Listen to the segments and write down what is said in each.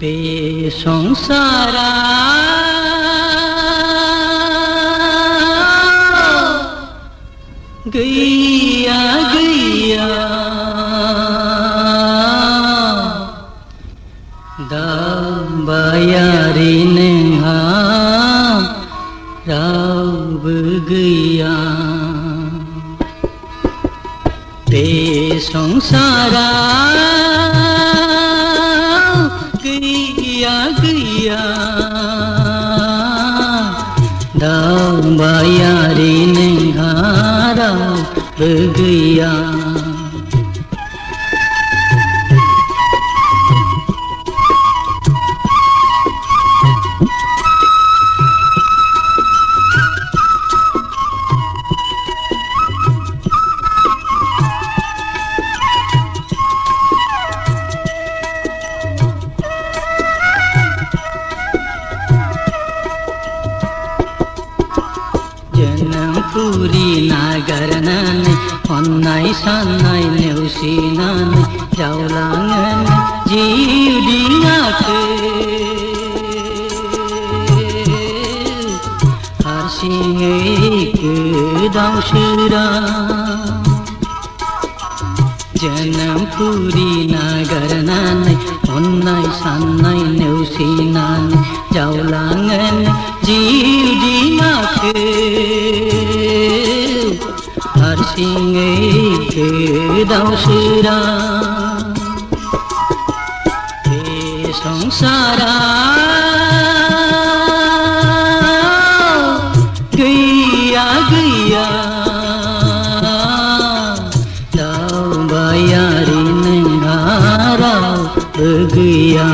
बे संसारा गैया गैया दाबायारि नोंहा रावबो गैया बे संसारा गैया गैया दाबायारि नोंहा रावबो गैया पुरी नागारनानै अन्नाय सान्नाय नेवसिनानै जावलाङो जिउ दिङाखौ हारसिङै गोदाव सोराव जोनोम पुरी नागारनानै अन्नाय सान्नाय नेवसिनानै जावलाङो जिउ दिङाखौ हारसिङै गोदाव सोराव बे संसारा गैया गैया दावबायारि नोंहा रावबो गैया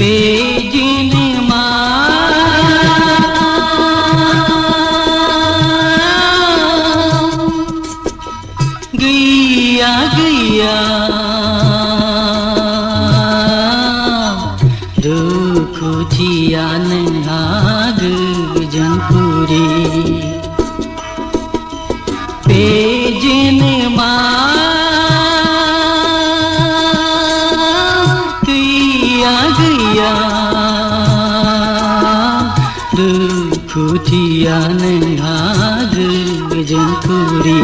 बेजिनमा गैया गैया दुखुथिया नोंहा गोजोन पुरी बेजिनमा दुखुथिया नोंहा गोजोन पुरी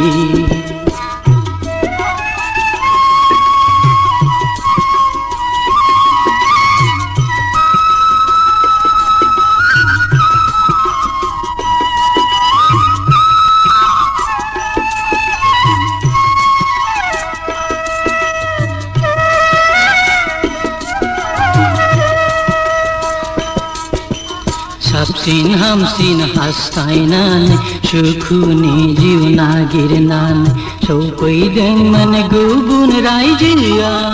साबसिन हामसिन हास्थायनानै सुखुनि जिउ नागिरनानै सौफैदोंमोन गुबुन रायजोआव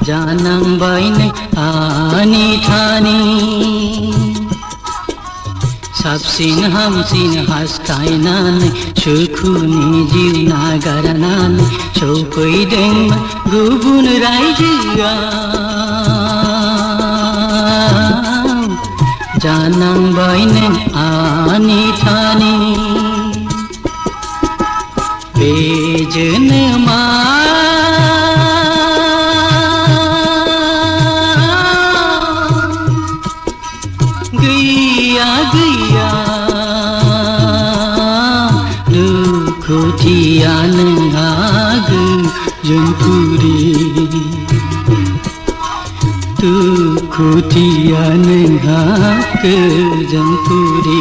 जानांबायनो आनि थानि साबसिन हामसिन हास्थायनानै सुखुनि जिउ नागारनानै सौफैदोंमोन गुबुन रायजोआव जानांबायनो आनि थानि बे जोनोमा गैया गैया दुखुथिया नोंहा गोजोन पुरी दुखुथिया नोंहा गोजोन पुरी।